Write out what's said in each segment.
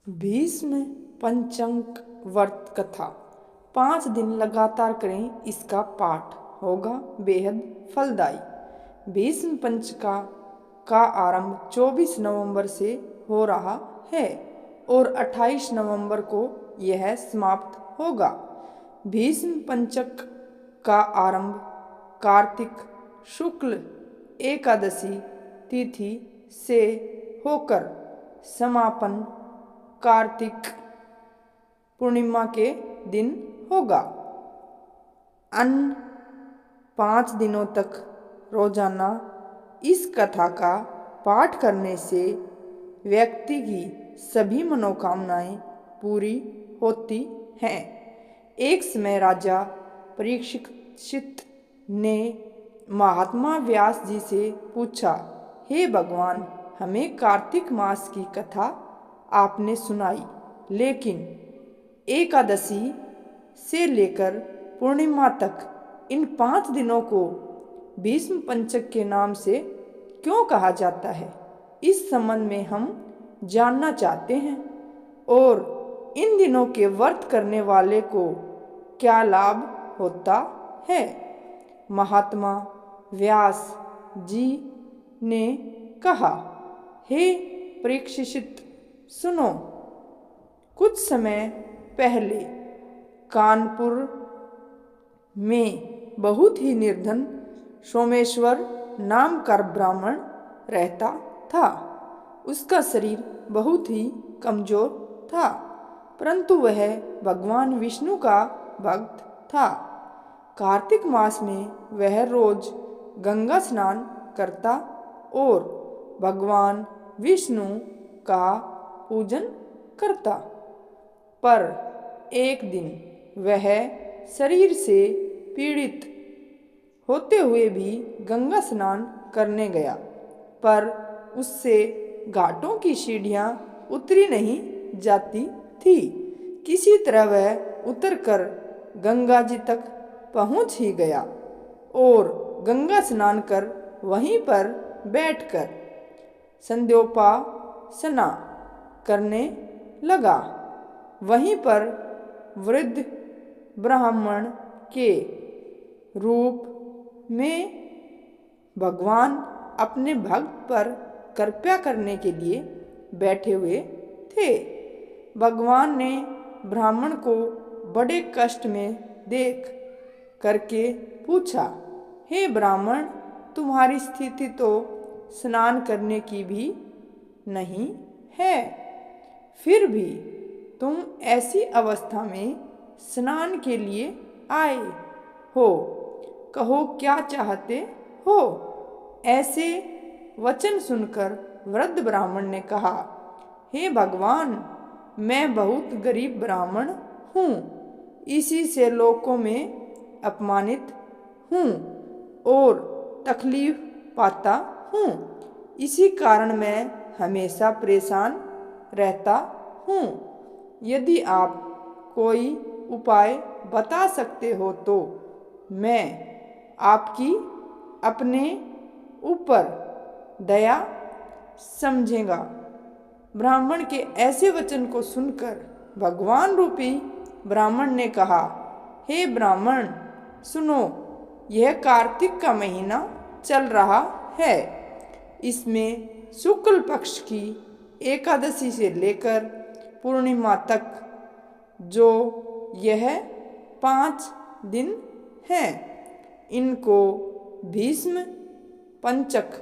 भीष्म पंचक व्रत कथा 5 दिन लगातार करें, इसका पाठ होगा बेहद फलदायी। भीष्म पंचका का आरंभ 24 नवंबर से हो रहा है और 28 नवंबर को यह समाप्त होगा। भीष्म पंचक का आरंभ कार्तिक शुक्ल एकादशी तिथि से होकर समापन कार्तिक पूर्णिमा के दिन होगा। अन्य 5 दिनों तक रोजाना इस कथा का पाठ करने से व्यक्ति की सभी मनोकामनाएं पूरी होती हैं। एक समय राजा परीक्षित ने महात्मा व्यास जी से पूछा, हे भगवान, हमें कार्तिक मास की कथा आपने सुनाई, लेकिन एकादशी से लेकर पूर्णिमा तक इन 5 दिनों को भीष्म पंचक के नाम से क्यों कहा जाता है? इस संबंध में हम जानना चाहते हैं और इन दिनों के व्रत करने वाले को क्या लाभ होता है। महात्मा व्यास जी ने कहा, हे परीक्षित, सुनो। कुछ समय पहले कानपुर में बहुत ही निर्धन सोमेश्वर नाम का ब्राह्मण रहता था। उसका शरीर बहुत ही कमजोर था, परंतु वह भगवान विष्णु का भक्त था। कार्तिक मास में वह रोज गंगा स्नान करता और भगवान विष्णु का पूजन करता। पर एक दिन वह शरीर से पीड़ित होते हुए भी गंगा स्नान करने गया, पर उससे घाटों की सीढ़ियां उतरी नहीं जाती थी। किसी तरह वह उतरकर गंगा जी तक पहुंच ही गया और गंगा स्नान कर वहीं पर बैठकर संध्योपासना करने लगा। वहीं पर वृद्ध ब्राह्मण के रूप में भगवान अपने भक्त पर कृपा करने के लिए बैठे हुए थे। भगवान ने ब्राह्मण को बड़े कष्ट में देख करके पूछा, हे ब्राह्मण, तुम्हारी स्थिति तो स्नान करने की भी नहीं है, फिर भी तुम ऐसी अवस्था में स्नान के लिए आए हो, कहो क्या चाहते हो। ऐसे वचन सुनकर वृद्ध ब्राह्मण ने कहा, हे भगवान, मैं बहुत गरीब ब्राह्मण हूँ, इसी से लोकों में अपमानित हूँ और तकलीफ पाता हूँ। इसी कारण मैं हमेशा परेशान रहता हूँ। यदि आप कोई उपाय बता सकते हो तो मैं आपकी अपने ऊपर दया समझेगा। ब्राह्मण के ऐसे वचन को सुनकर भगवान रूपी ब्राह्मण ने कहा, हे ब्राह्मण, सुनो, यह कार्तिक का महीना चल रहा है। इसमें शुक्ल पक्ष की एकादशी से लेकर पूर्णिमा तक जो यह 5 दिन हैं, इनको भीष्म पंचक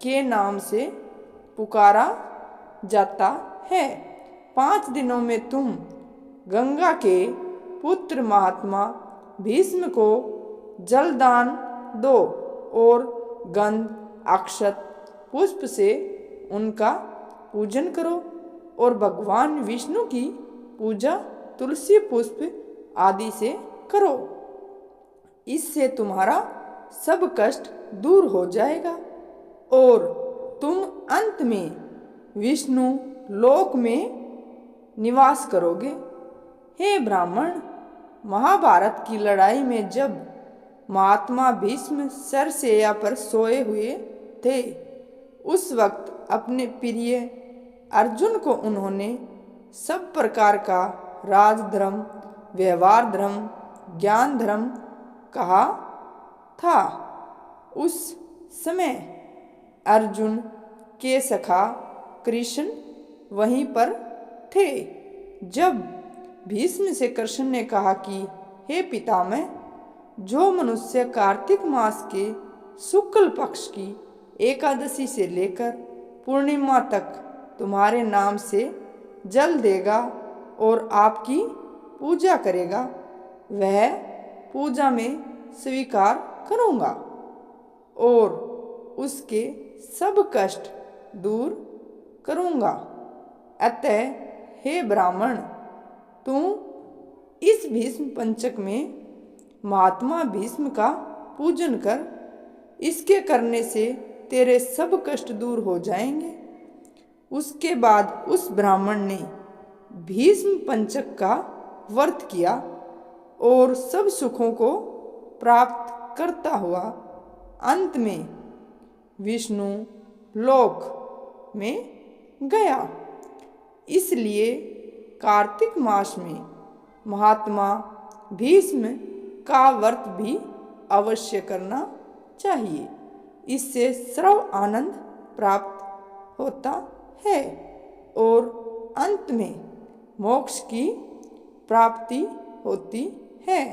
के नाम से पुकारा जाता है। 5 दिनों में तुम गंगा के पुत्र महात्मा भीष्म को जलदान दो और गंध अक्षत पुष्प से उनका पूजन करो और भगवान विष्णु की पूजा तुलसी पुष्प आदि से करो। इससे तुम्हारा सब कष्ट दूर हो जाएगा और तुम अंत में विष्णु लोक में निवास करोगे। हे ब्राह्मण, महाभारत की लड़ाई में जब महात्मा भीष्म सरसेया पर सोए हुए थे, उस वक्त अपने प्रिय अर्जुन को उन्होंने सब प्रकार का राजधर्म, व्यवहार धर्म, ज्ञान धर्म कहा था। उस समय अर्जुन के सखा कृष्ण वहीं पर थे। जब भीष्म से कृष्ण ने कहा कि हे पितामह, जो मनुष्य कार्तिक मास के शुक्ल पक्ष की एकादशी से लेकर पूर्णिमा तक तुम्हारे नाम से जल देगा और आपकी पूजा करेगा, वह पूजा में स्वीकार करूँगा और उसके सब कष्ट दूर करूँगा। अतः हे ब्राह्मण, तू इस भीष्म पंचक में महात्मा भीष्म का पूजन कर। इसके करने से तेरे सब कष्ट दूर हो जाएंगे। उसके बाद उस ब्राह्मण ने भीष्म पंचक का व्रत किया और सब सुखों को प्राप्त करता हुआ अंत में विष्णु लोक में गया। इसलिए कार्तिक मास में महात्मा भीष्म का व्रत भी अवश्य करना चाहिए। इससे सर्व आनंद प्राप्त होता है और अंत में मोक्ष की प्राप्ति होती है।